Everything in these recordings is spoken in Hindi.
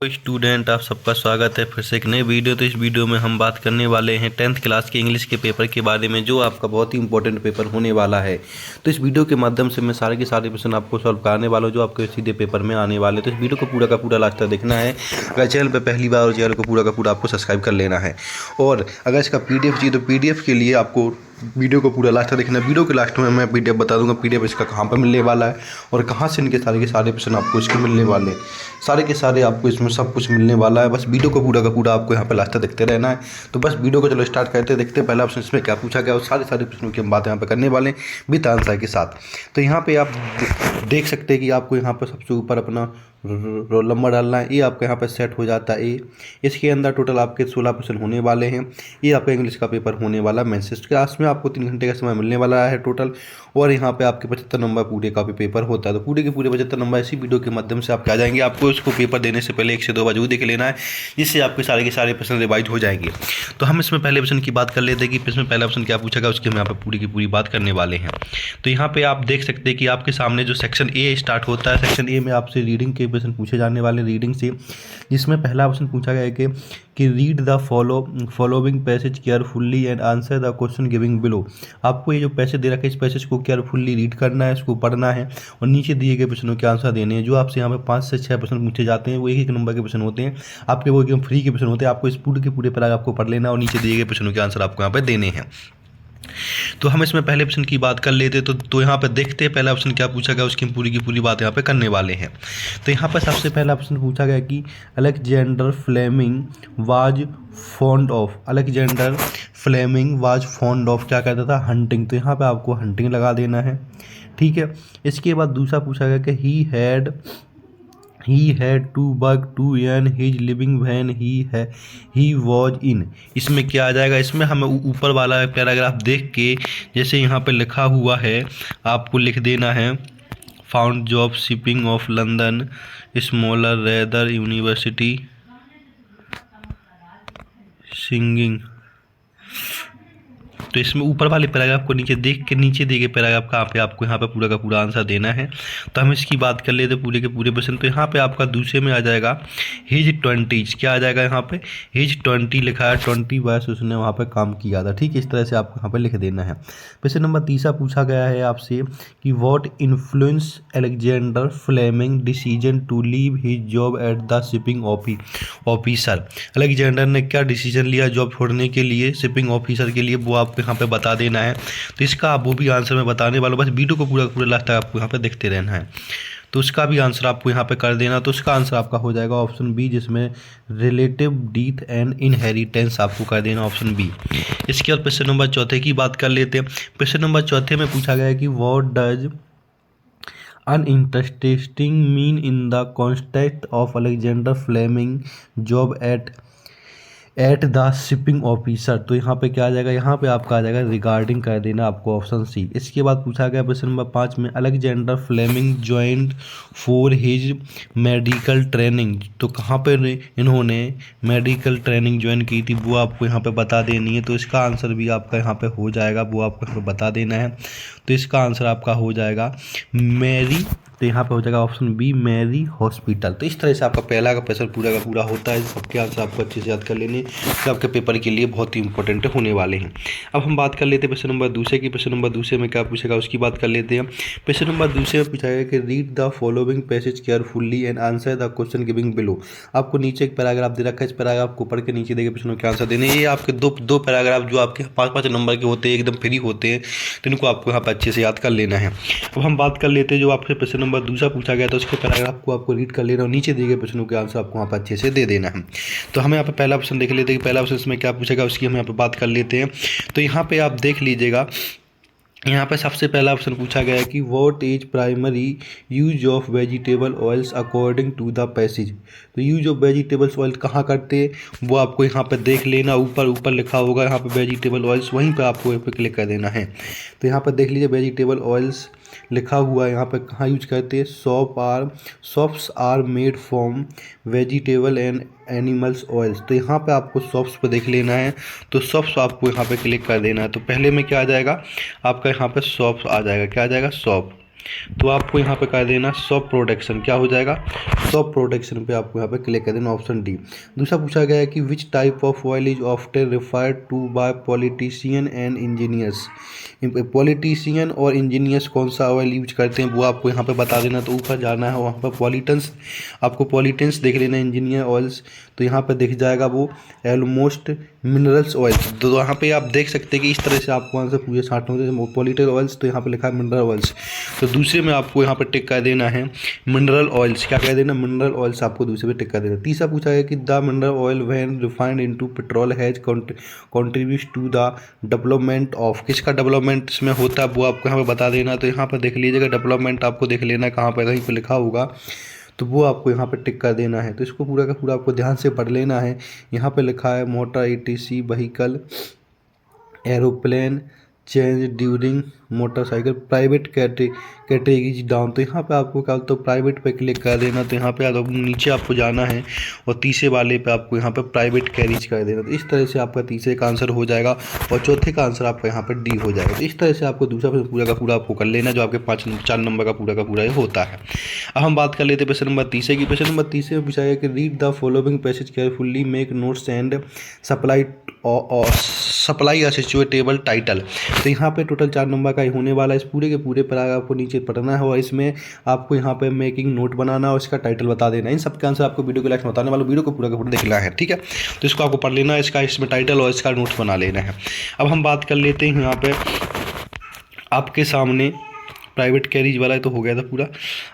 स्टूडेंट, आप सबका स्वागत है फिर से एक नए वीडियो। तो इस वीडियो में हम बात करने वाले हैं 10th क्लास के इंग्लिश के पेपर के बारे में, जो आपका बहुत ही इंपॉर्टेंट पेपर होने वाला है। तो इस वीडियो के माध्यम से मैं सारे के सारे क्वेश्चन आपको सॉल्व कराने वाला हूँ, जो आपके सीधे पेपर में आने वाले हैं। तो इस वीडियो को पूरा का पूरा लास्ट तक देखना है। अगर चैनल पर पहली बार और चैनल को पूरा का पूरा आपको सब्सक्राइब कर लेना है। और अगर इसका PDF चाहिए तो PDF के लिए आपको वीडियो को पूरा लास्ट तक देखना है। वीडियो के लास्ट में मैं PDF बता दूंगा, PDF इसका कहाँ पर मिलने वाला है और कहाँ से इनके सारे के सारे क्वेश्चन आपको इसके मिलने वाले हैं। सारे के सारे आपको इसमें सब कुछ मिलने वाला है। बस वीडियो को पूरा का पूरा आपको यहाँ पे लास्ट तक देखते रहना है। तो बस वीडियो को चलो स्टार्ट करते देखते हैं पहला ऑप्शन इसमें क्या पूछा गया और सारे प्रश्नों की हम बात यहाँ पे करने वाले हैं विद आंसर के साथ। तो यहाँ पे आप देख सकते हैं कि आपको यहाँ पर सबसे ऊपर अपना रोल नंबर डालना है। ये आपका यहाँ पर सेट हो जाता है। इसके अंदर टोटल आपके 16 क्वेश्चन होने वाले हैं। ये आपका इंग्लिश का पेपर होने वाला मेंस क्लास में आपको 3 घंटे का समय मिलने वाला है टोटल। और यहाँ पे आपके 75 नंबर पूरे का भी पेपर होता है। तो पूरे के पूरे 75 नंबर इसी वीडियो के माध्यम से आपके आ जाएंगे। आपको इसको पेपर देने से पहले 1 से 2 बार जरूर देख लेना है, जिससे आपके सारे के सारे प्रश्न रिवाइज हो जाएंगे। तो हम इसमें पहले ऑप्शन की बात कर लेते हैं कि इसमें पहला ऑप्शन क्या पूछा गया, उसकी हम यहाँ पर पूरी की पूरी बात करने वाले हैं। तो यहाँ पे आप देख सकते हैं कि आपके सामने जो सेक्शन ए स्टार्ट होता है, सेक्शन ए में आपसे रीडिंग के प्रश्न पूछे जाने वाले रीडिंग से, जिसमें पहला ऑप्शन पूछा गया है कि read the following passage carefully and answer the question giving below. आपको ये जो पैसेज दे रखा है, इस पैसेज को केयरफुल्ली रीड करना है, इसको पढ़ना है और नीचे दिए गए प्रश्नों के आंसर देने हैं। जो आपसे यहाँ पे 5 से 6 प्रश्न पूछे जाते हैं, वो एक नंबर के प्रश्न होते हैं आपके, वो एकदम फ्री के प्रश्न होते हैं। आपको इस पूरे के पूरे पैराग्राफ को पढ़ लेना और नीचे दिए गए प्रश्नों के आंसर आपको यहाँ पे देने हैं। तो हम इसमें पहले ऑप्शन की बात कर लेते तो यहाँ पर देखते हैं पहला ऑप्शन क्या पूछा गया, उसकी पूरी की पूरी बात यहाँ पे करने वाले हैं। तो यहाँ पर सबसे पहला ऑप्शन पूछा गया कि Alexander Fleming was fond of क्या कहता था, हंटिंग। तो यहाँ पे आपको हंटिंग लगा देना है, ठीक है। इसके बाद दूसरा पूछा गया कि he had to work to earn his living when he was in। इसमें क्या आ जाएगा, इसमें हमें ऊपर वाला पैराग्राफ देख के जैसे यहाँ पे लिखा हुआ है आपको लिख देना है, found job shipping of London smaller rather university singing. तो इसमें ऊपर वाले पैराग्राफ को नीचे देख के नीचे दिए गए पैराग्राफ का पे आपको यहाँ पे पूरा का पूरा आंसर देना है। तो हम इसकी बात कर लेते पूरे के पूरे प्रश्न। तो यहाँ पे आपका दूसरे में आ जाएगा हिज 20, क्या आ जाएगा यहाँ पे हिज 20 लिखा है, 20 वर्ष उसने वहाँ पे काम किया था, ठीक। इस तरह से आपको यहाँ पे लिख देना है। प्रश्न नंबर 3 पूछा गया है आपसे कि what influence Alexander Fleming decision to leave his job at the shipping officer. Alexander ने क्या डिसीजन लिया जॉब छोड़ने के लिए शिपिंग ऑफिसर के लिए, वो आपको यहाँ पे बता देना है। तो इसका आप वो भी आंसर मैं बताने वाला हूँ, बस वीडियो को पूरा पूरा लास्ट तक आपको यहाँ पे देखते रहना है। तो उसका भी आंसर आपको यहाँ पे कर देना। तो उसका आंसर आपका हो जाएगा ऑप्शन बी, जिसमें रिलेटिव डेथ एंड इनहेरिटेंस आपको कर देना ऑप्शन बी। इसके बाद प्रश्न नंबर 4 की बात कर लेते हैं। प्रश्न नंबर 4 में पूछा गया है कि what does uninteresting mean in the context of Alexander Fleming job at the shipping officer. तो यहाँ पे क्या आ जाएगा, यहाँ पे आपका आ जाएगा रिगार्डिंग कर देना आपको ऑप्शन सी। इसके बाद पूछा गया प्रश्न नंबर 5 में Alexander Fleming joined for his medical training. तो कहाँ पे इन्होंने मेडिकल ट्रेनिंग ज्वाइन की थी, वो आपको यहाँ पे बता देनी है। तो इसका आंसर भी आपका यहाँ पे हो जाएगा, वो आपको यहाँ पे बता देना है। तो इसका आंसर आपका हो जाएगा मैरी, तो यहाँ पे हो जाएगा ऑप्शन बी मैरी हॉस्पिटल। तो इस तरह से आपका पहला का प्रश्न पूरा का पूरा होता है। सबके आंसर आपको अच्छे से याद कर लेने, तो आपके पेपर के लिए बहुत ही इंपॉर्टेंट होने वाले हैं। अब हम बात कर लेते हैं प्रश्न नंबर 2 की। प्रश्न नंबर 2 में क्या पूछेगा उसकी बात कर लेते हैं। प्रश्न नंबर 2 में पूछा गया कि read the following passage carefully and answer the question giving below. आपको नीचे एक पैराग्राफ दे रखा है, इस पैराग्राफ को पढ़ के नीचे देखे प्रश्नों के आंसर देने। ये आपके दो पैराग्राफ जो आपके 5-5 नंबर के होते हैं, एकदम फ्री होते हैं, तो इनको आपको यहाँ पर अच्छे से याद कर लेना है। अब हम बात कर लेते हैं जो आपसे प्रश्न नंबर 2 पूछा गया, तो उसके पैराग्राफ को आपको रीड कर लेना और नीचे दिए गए प्रश्नों के आंसर आपको वहाँ पर अच्छे से दे देना है। तो हमें यहाँ पे पहला ऑप्शन देख लेते हैं कि पहला ऑप्शन इसमें क्या पूछेगा, उसकी हम यहाँ पे बात कर लेते हैं। तो यहाँ पे आप देख लीजिएगा, यहाँ पे सबसे पहला ऑप्शन पूछा गया है कि what is primary use of vegetable oils according to the passage. तो यूज ऑफ वेजिटेबल्स ऑयल कहाँ करते हैं वो आपको यहाँ पे देख लेना, ऊपर लिखा होगा यहाँ पे वेजिटेबल ऑयल्स, वहीं पे आपको यहाँ पे क्लिक कर देना है। तो यहाँ पे देख लीजिए वेजिटेबल ऑयल्स लिखा हुआ है, यहाँ पे कहाँ यूज करते हैं, soaps are made from vegetable and animals oils. तो यहाँ पे आपको सॉप्स पे देख लेना है, तो सॉप्स आपको यहाँ पे क्लिक कर देना है। तो पहले में क्या आ जाएगा आपका, यहाँ पे सॉप्स आ जाएगा, क्या आ जाएगा सॉप। तो आपको यहाँ पे कर देना सॉफ्ट प्रोटेक्शन, क्या हो जाएगा, सॉफ्ट प्रोटेक्शन पे आपको यहाँ पे क्लिक कर देना, ऑप्शन डी। दूसरा पूछा गया है कि which type of oil is often referred to by politician and engineers. Politician और इंजीनियर्स कौन सा ऑयल यूज करते हैं वो आपको यहाँ पे बता देना। तो ऊपर जाना है, वहाँ पर पॉलिटेंस, आपको पॉलिटेंस देख लेना, इंजीनियर ऑयल्स, तो यहाँ पे दिख जाएगा वो ऑलमोस्ट मिनरल्स ऑयल। तो यहाँ पे आप देख सकते हैं कि इस तरह से आपको वहाँ से पूरे छांट होंगे, पॉलिटिकल ऑयल्स, तो यहाँ पे लिखा है मिनरल ऑयल्स। तो दूसरे में आपको यहाँ पे टिक कर देना है मिनरल ऑयल्स, क्या कह देना, मिनरल ऑयल्स आपको दूसरे पे टिक कर देना। तीसरा पूछा है कि the mineral oil when refined into petrol has contribute to the development of, किसका डेवलपमेंट इसमें होता है वो आपको यहाँ पे बता देना। तो यहाँ पर देख लीजिएगा डेवलपमेंट आपको देख लेना कहाँ पर, कहीं पर लिखा होगा, तो वो आपको यहाँ पे टिक कर देना है। तो इसको पूरा का पूरा आपको ध्यान से पढ़ लेना है। यहाँ पे लिखा है motor etc vehicle aeroplane change during motorcycle private categories down. तो यहाँ पे आपको क्या, तो प्राइवेट पे क्लिक कर देना। तो यहाँ पे नीचे आपको जाना है और तीसरे वाले पे आपको यहाँ पे प्राइवेट कैरिज कर देना। तो इस तरह से आपका तीसरे का आंसर हो जाएगा और चौथे का आंसर आपका यहाँ पे डी हो जाएगा। तो इस तरह से आपको दूसरा प्रश्न पूरा का पूरा आपको कर लेना, जो आपके 4 नंबर का पूरा ये होता है। अब हम बात कर लेते हैं प्रश्न नंबर तीसरे की। प्रश्न नंबर तीसरे में पूछा गया कि read the following passage carefully, make notes and supply suitable title. तो यहाँ पे टोटल 4 नंबर का ही होने वाला है। इस पूरे के पूरे पैराग्राफ को नीचे पढ़ना है और इसमें आपको यहाँ पे मेकिंग नोट बनाना और इसका टाइटल बता देना। इन सब के आंसर आपको वीडियो के लास्ट में बताने वाला, वीडियो को पूरा का पूरा देखना है, ठीक है। तो इसको आपको पढ़ लेना है, इसका इसमें टाइटल और इसका नोट्स बना लेना है। अब हम बात कर लेते हैं यहाँ पे आपके सामने प्राइवेट कैरिज वाला तो हो गया था पूरा।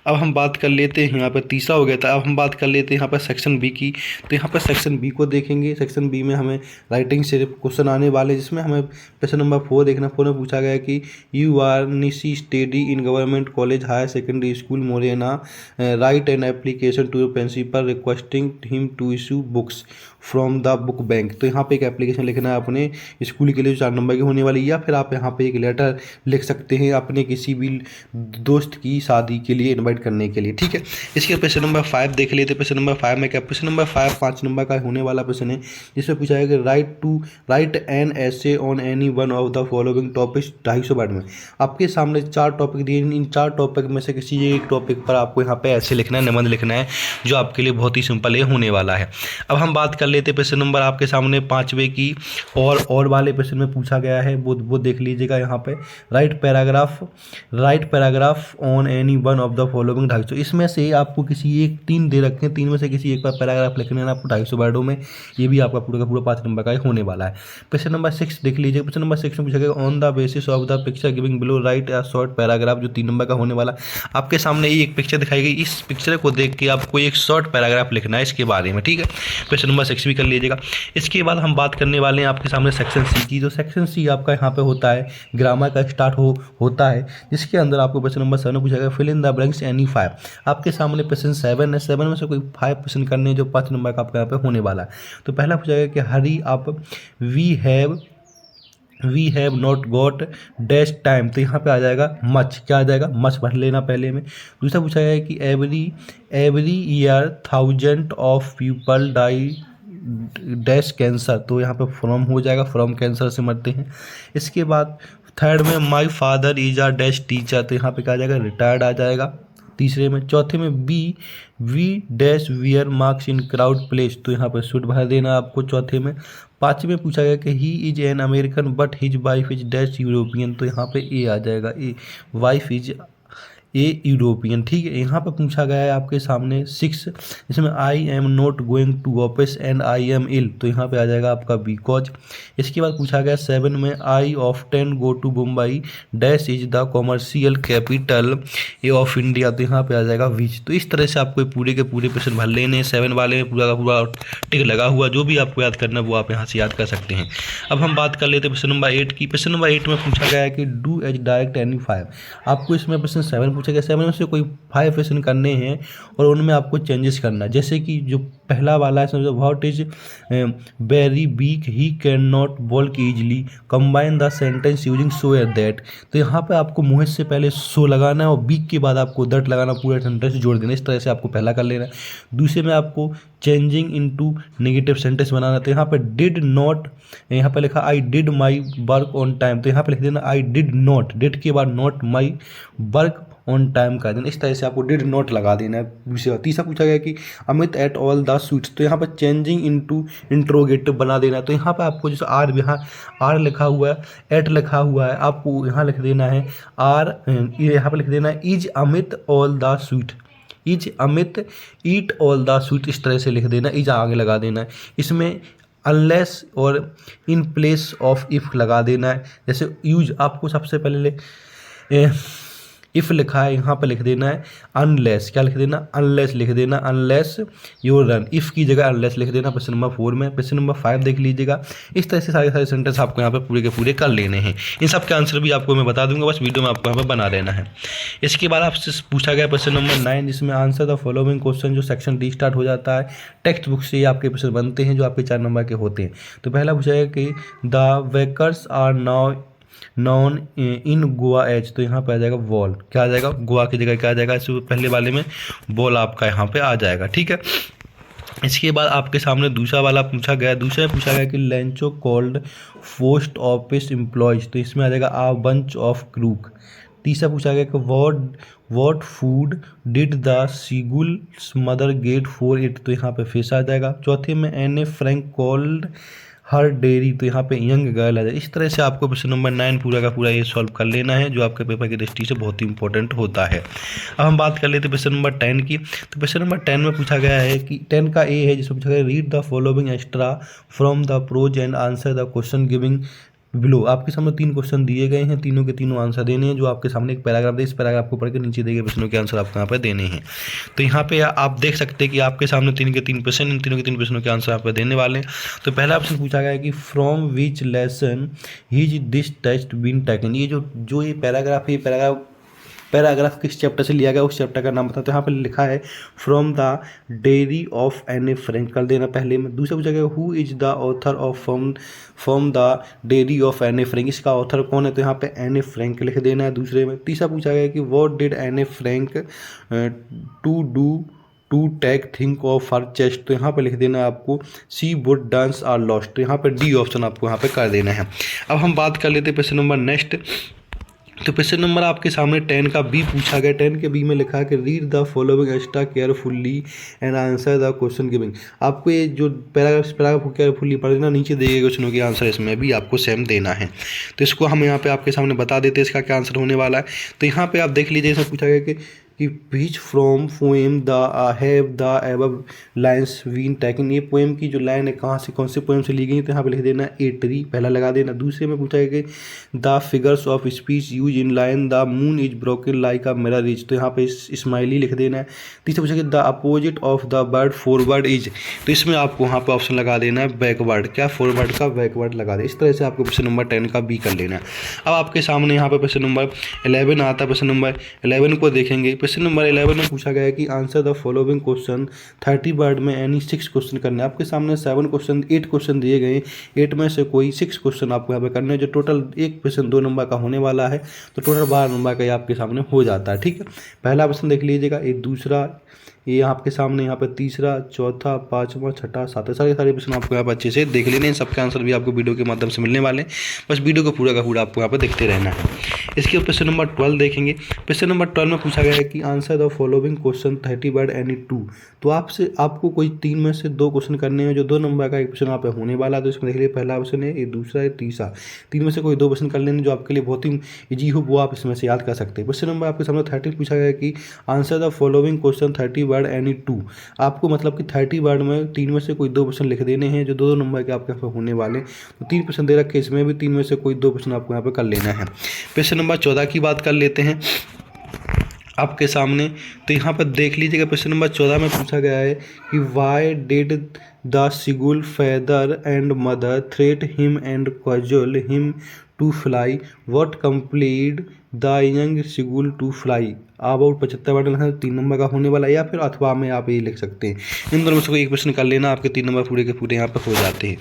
अब हम बात कर लेते हैं यहाँ पर तीसरा हो गया था। अब हम बात कर लेते हैं यहाँ पर सेक्शन बी की। तो यहाँ पर सेक्शन बी को देखेंगे। सेक्शन बी में हमें राइटिंग से क्वेश्चन आने वाले, जिसमें हमें क्वेश्चन नंबर 4 देखना। 4 में पूछा गया कि you are Nishi study in government college higher secondary school Morena, write an application to your principal requesting him to issue books from the book bank. तो यहाँ पे एक एप्लीकेशन लिखना है अपने स्कूल के लिए, 4 नंबर की होने वाली, या फिर आप यहाँ पे एक लेटर लिख सकते हैं अपने किसी भी दोस्त की शादी के लिए इनवाइट करने के लिए, ठीक है। इसके प्रश्न नंबर 5 देख लेते हैं। प्रश्न नंबर 5 में क्या, प्रश्न नंबर 5 नंबर का होने वाला प्रश्न है, जिसमें पूछा है कि right an essay on any one of the following topics 250 word में। आपके सामने 4 टॉपिक दिए, इन 4 टॉपिक में से किसी एक टॉपिक पर आपको यहाँ पे ऐसे लिखना है, निबंध लिखना है, जो आपके लिए बहुत ही सिंपल ये होने वाला है। अब हम बात कर लेते प्रश्न नंबर आपके सामने 5वें की, और वाले प्रश्न में पूछा गया है, वो देख लीजिएगा यहाँ पे, right paragraph on any one of the following 250। इसमें से आपको किसी एक 3 दे रखे हैं, 3 में से किसी एक पर पैराग्राफ लिखने है आपको 250 वर्डों में। ये भी आपका पूरा का पूरा 5 नंबर का होने वाला है। प्रश्न नंबर 6 देख लीजिए। प्रश्न नंबर 6 में पूछा गया on the basis of the picture giving below right a short paragraph, जो 3 नंबर का होने वाला। आपके सामने ये एक पिक्चर दिखाई गई, इस पिक्चर को देख के आपको एक शॉर्ट पैराग्राफ लिखना है इसके बारे में, ठीक है। प्रश्न नंबर 6 भी कर लीजिएगा। इसके बाद हम बात करने वाले हैं आपके सामने सेक्शन सी की। जो सेक्शन सी आपका यहाँ पे होता है, ग्रामर का स्टार्ट होता है, जिसके अंदर आपको प्रश्न नंबर 7 में पूछा गया fill in the blanks any 5। आपके सामने प्रश्न 7 है, 7 में से कोई 5 प्रश्न करने, जो 5 नंबर का आपका यहाँ पे होने वाला है। तो पहला पूछा गया कि hurry up, we have not got dash time. तो यहाँ पे आ जाएगा मच, क्या आ जाएगा, मच भर लेना पहले में। दूसरा पूछा गया कि every year 1000 of people die dash cancer. तो यहाँ पे फ्रॉम हो जाएगा, फ्रॉम कैंसर से मरते हैं। इसके बाद थर्ड में my father is a dash teacher. तो यहाँ पे क्या आ जाएगा, रिटायर्ड आ जाएगा तीसरे में। चौथे में we dash wear marks in crowd place. तो यहाँ पर शुड भर देना आपको चौथे में। 5वें में पूछा गया कि he is an American but his wife is dash European. तो यहाँ पे ए आ जाएगा, a wife is a European, ठीक है। यहाँ पर पूछा गया है आपके सामने 6, इसमें I am not going to office and I am ill. तो यहाँ पे आ जाएगा आपका बिकॉज। इसके बाद पूछा गया 7 में I often go to Mumbai dash is the commercial capital of India. तो यहाँ पे आ जाएगा विच। तो इस तरह से आपको पूरे के पूरे प्रश्न भर लेने। 7 वाले में पूरा का पूरा टिक लगा हुआ, जो भी आपको याद करना है वो आप यहाँ से याद कर सकते हैं। अब हम बात कर लेते हैं प्रश्न नंबर 8 की। प्रश्न नंबर 8 में पूछा गया है कि डू एज डायरेक्ट एनी 5। आपको इसमें प्रश्न 7 पूछा गया, 7 में से कोई 5 प्रश्न करने हैं और उनमें आपको चेंजेस करना है। जैसे कि जो पहला वाला है, what is very weak, he can not walk easily, combine the sentence using so at that. तो यहाँ पे आपको मुँह से पहले सो लगाना है और वीक के बाद आपको दैट लगाना, पूरा सेंटेंस जोड़ देना। इस तरह से आपको पहला कर लेना है। दूसरे में आपको चेंजिंग इनटू नेगेटिव सेंटेंस बनाना। तो यहाँ पे डिड नॉट, यहाँ पे लिखा I did my work on time. तो यहाँ पे लिख देना आई डिड नॉट, डिड के बाद not my work on time कर देना। इस तरह से आपको डिड नॉट लगा देना है। तीसरा पूछा गया कि Amit at all the sweets, तो यहाँ पर चेंजिंग इनटू इंट्रोगेटिव बना देना। तो यहाँ पर आपको जैसे आर, यहाँ आर लिखा हुआ है, एट लिखा हुआ है, आपको यहाँ लिख देना है आर, यहाँ पर लिख देना है is Amit all the sweet, is Amit eat all the sweet, इस तरह से लिख देना, इज आगे लगा देना है। इसमें अनलेस और इन प्लेस ऑफ इफ़ लगा देना है। जैसे यूज आपको सबसे पहले इफ़ लिखा है, यहाँ पर लिख देना है अनलेस, क्या लिख देना, अनलेस लिख देना, अनलेस योर रन, इफ़ की जगह अनलेस लिख देना। क्वेश्चन नंबर 4 में। क्वेश्चन नंबर 5 देख लीजिएगा। इस तरह से सारे सेंटेंस आपको यहाँ पे पूरे के पूरे कर लेने हैं। इन सब के आंसर भी आपको मैं बता दूंगा, बस वीडियो में आपको यहाँ पे बना लेना है। इसके बाद आपसे पूछा गया क्वेश्चन नंबर 9, जिसमें आंसर द फॉलोइंग क्वेश्चन, जो सेक्शन डी स्टार्ट हो जाता है। टेक्स्ट बुक से ही आपके क्वेश्चन बनते हैं, जो आपके 4 नंबर के होते हैं। तो पहला पूछा गया कि the bakers are now known in Goa as, तो यहाँ पे आ जाएगा वॉल, क्या आ जाएगा, गोवा की जगह क्या आ जाएगा, इससे पहले वाले में बॉल आपका यहाँ पे आ जाएगा। ठीक है। इसके बाद आपके सामने दूसरा वाला पूछा गया। दूसरा पूछा गया कि Lencho called post office employees, तो इसमें आ जाएगा आ बंच ऑफ क्रूक। तीसरा पूछा गया कि what food did the seagull's mother get for it, तो यहाँ पे फिश आ जाएगा। चौथे में N A Frank called her diary, तो यहाँ पे यंग गर्ल आ जाए। इस तरह से आपको क्वेश्चन नंबर 9 पूरा का पूरा ये सॉल्व कर लेना है, जो आपके पेपर की दृष्टि से बहुत ही इंपॉर्टेंट होता है। अब हम बात कर लेते हैं क्वेश्चन नंबर 10 की। तो क्वेश्चन नंबर 10 में पूछा गया है कि 10 का ए है, जिसमें पूछा गया read the following extra from the prose and answer the question giving below. आपके सामने 3 क्वेश्चन दिए गए हैं, तीनों के तीनों आंसर देने हैं। जो आपके सामने एक पैराग्राफ है, इस पैराग्राफ को पढ़ के नीचे दिए गए प्रश्नों के आंसर आपको यहाँ पर देने हैं। तो यहाँ पे आप देख सकते हैं कि आपके सामने 3 के 3 प्रश्न, इन तीनों के 3 प्रश्नों के आंसर आप पे देने वाले हैं। तो पहला ऑप्शन पूछा गया है कि from which lesson his this test been taken. ये जो ये पैराग्राफ है, ये पैराग्राफ किस चैप्टर से लिया गया, उस चैप्टर का नाम बताते हैं। यहाँ पर लिखा है from the diary of Anne A Frank कर देना पहले में। दूसरा पूछा गया who is the author of from the diary of Anne A Frank, इसका ऑथर कौन है, तो यहाँ पे एन ए फ्रैंक लिख देना है दूसरे में। तीसरा पूछा गया कि what did Anne A Frank to do to take think of her chest, तो यहाँ पे लिख देना है आपको she would dance are lost, तो यहाँ पे डी ऑप्शन आपको यहाँ पे कर देना है। अब हम बात कर लेते हैं क्वेश्चन नंबर नेक्स्ट। तो क्वेश्चन नंबर आपके सामने 10 का बी पूछा गया। 10 के बी में लिखा है कि read the following extra carefully and answer the question giving. आपको ये जो पैराग्राफ को केयरफुली पढ़ लेना, नीचे दिए गए क्वेश्चनों के आंसर इसमें भी आपको सेम देना है। तो इसको हम यहाँ पे आपके सामने बता देते हैं इसका क्या आंसर होने वाला है। तो यहाँ पे आप देख लीजिए, इसमें पूछा गया कि which from poem the have the above lines been taken. ये पोएम की जो लाइन है कहाँ से, कौन से पोएम से ली गई, तो यहाँ पे लिख देना ए ट्री, पहला लगा देना। दूसरे में पूछा गया कि the figures of speech use in line the moon is broken like a mirror is, तो यहाँ पे स्माइली लिख देना है। तीसरा पूछा गया the opposite of the word forward is, तो इसमें आपको यहाँ पे ऑप्शन लगा देना है बैकवर्ड, क्या फॉरवर्ड का बैकवर्ड लगा दे। इस तरह से आपको क्वेश्चन नंबर 10 का बी कर लेना है। अब आपके सामने यहाँ पे क्वेश्चन नंबर 11 आता है। क्वेश्चन नंबर 11 को देखेंगे। क्वेश्चन नंबर 11 में पूछा गया है कि answer the following question 30 word में एनी 6 क्वेश्चन करने। आपके सामने 8 क्वेश्चन दिए गए, 8 में से कोई 6 क्वेश्चन आपको यहाँ पे करने हैं, जो टोटल एक क्वेश्चन 2 नंबर का होने वाला है। तो टोटल 12 नंबर का ये आपके सामने हो जाता है। ठीक है, पहला क्वेश्चन देख लीजिएगा, एक दूसरा, ये आपके सामने यहाँ पे तीसरा, चौथा, पाँचवा, छठा, सातवां, सारे प्रश्न आपको यहाँ पर अच्छे से देख लेने हैं। सबके आंसर भी आपको वीडियो के माध्यम से मिलने वाले हैं, बस वीडियो को पूरा का पूरा आपको यहाँ पर देखते रहना है। इसके क्वेश्चन नंबर 12 देखेंगे। क्वेश्चन नंबर 12 में पूछा गया है कि answer the following question 30 word any 2। तो आपको कोई 3 में से 2 क्वेश्चन करने हैं, जो 2 नंबर का एक क्वेश्चन यहाँ पे होने वाला है। तो इसमें देख लीजिए, पहला क्वेश्चन है, ये दूसरा है, तीसरा, 3 में से कोई 2 क्वेश्चन कर लेने जो आपके लिए बहुत ही ईजी हो, वो आप इसमें से याद कर सकते हैं। क्वेश्चन नंबर आपके सामने 30 पूछा गया है कि answer the following question 30 word any 2। आपको मतलब कि 30 वर्ड में 3 में से कोई 2 प्रश्न लिख देने हैं, जो 2 नंबर के आपके यहाँ पे होने वाले। तो 3 प्रश्न दे रखे, इसमें भी 3 में से कोई 2 प्रश्न आपको यहाँ पे कर लेना है। क्वेश्चन नंबर 14 की बात कर लेते हैं आपके सामने। तो यहाँ पर देख लीजिएगा, क्वेश्चन नंबर 14 में पूछा गया है कि why did the seagull father and mother threat him and coax him to fly, what complete the young seagull to fly. About 75 word है, 3 नंबर का होने वाला है, या फिर अथवा में आप ये लिख सकते हैं। इन दोनों में से कोई एक प्रश्न कर लेना, आपके 3 नंबर पूरे के पूरे यहाँ पर हो जाते हैं।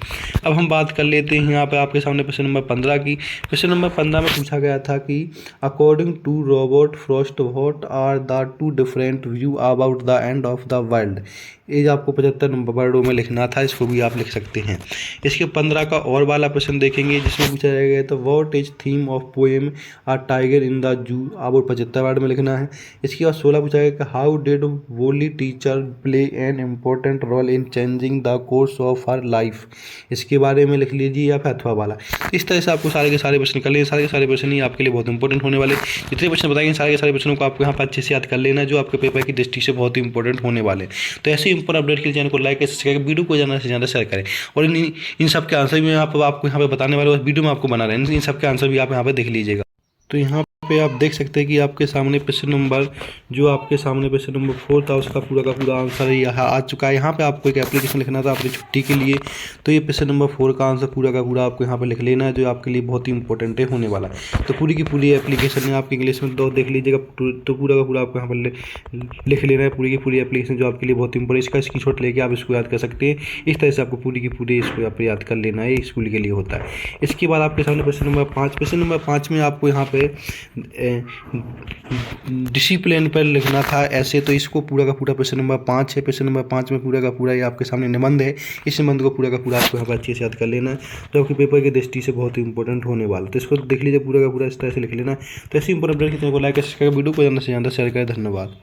अब हम बात कर लेते हैं यहाँ पे आपके सामने क्वेश्चन नंबर 15 की। क्वेश्चन नंबर 15 में पूछा गया था कि according to Robert Frost what are the 2 different view about the end of the world. ये जो आपको 75 नंबर वर्डों में लिखना था, इसको भी आप लिख सकते हैं। इसके 15 का और वाला प्रश्न देखेंगे जिसमें पूछा जाएगा तो what is theme of poem a tiger in the zoo, आपको 75 वर्ड में लिखना है। इसके बाद 16 पूछा गया कि how did Bholi teacher play an important role in changing the course of her life, इसके बारे में लिख लीजिए या फिर अथवा वाला। इस तरह से आपको सारे के सारे प्रश्न कर लें। सारे के सारे प्रश्न ही आपके लिए बहुत इंपॉर्टेंट होने वाले। जितने प्रश्न बताएंगे सारे के सारे प्रश्नों को आपको यहाँ पर अच्छे से याद कर लेना है, जो आपके पेपर की दृष्टि से बहुत ही इंपॉर्टेंट होने वाले। तो ऐसे ही इंपॉर्टेंट अपडेट के लिए चैनल को लाइक करें, सब्सक्राइब करें, वीडियो को ज़्यादा से ज़्यादा शेयर करें। और इन सब के आंसर भी आपको यहाँ पे बताने वाले वीडियो में आपको बना रहे हैं, इन सब के आंसर भी आप यहाँ पे देख लीजिएगा। तो यहाँ पे आप देख सकते हैं कि आपके सामने प्रश्न नंबर 4 था, उसका पूरा का पूरा आंसर यहाँ आ चुका है। यहाँ पे आपको एक एप्लीकेशन लिखना था अपनी छुट्टी के लिए, तो ये प्रश्न नंबर 4 का आंसर पूरा का पूरा आपको यहाँ पे लिख लेना है, जो आपके लिए बहुत ही इंपॉर्टेंट है होने वाला है। तो पूरी की पूरी एप्लीकेशन है, आपकी इंग्लिश में तो देख लीजिएगा, तो पूरा का पूरा आपको यहाँ पर लिख लेना है। पूरी की पूरी एप्लीकेशन जो आपके लिए बहुत इंपॉर्टेंट, इसका स्क्रीनशॉट लेके आप इसको याद कर सकते हैं। इस तरह से आपको पूरी की पूरी इसको यहाँ पर याद कर लेना है, स्कूल के लिए होता है। इसके बाद आपके सामने प्रश्न नंबर 5 में आपको यहाँ पे डिसिप्लिन पर लिखना था ऐसे, तो इसको पूरा का पूरा प्रश्न नंबर 5 है। प्रश्न नंबर 5 में पूरा का पूरा ये आपके सामने निबंध है। इस निबंध को पूरा का पूरा आपको यहाँ पर अच्छे से याद कर लेना है, जो आपके पेपर की दृष्टि से बहुत ही इंपॉर्टेंट होने वाला। तो इसको देख लीजिए, पूरा का पूरा इस तरह से लिख लेना है। तो ऐसे इंपॉर्टेंट वीडियो को लाइक सब्सक्राइब, वीडियो को ज़्यादा से ज़्यादा शेयर करें। धन्यवाद।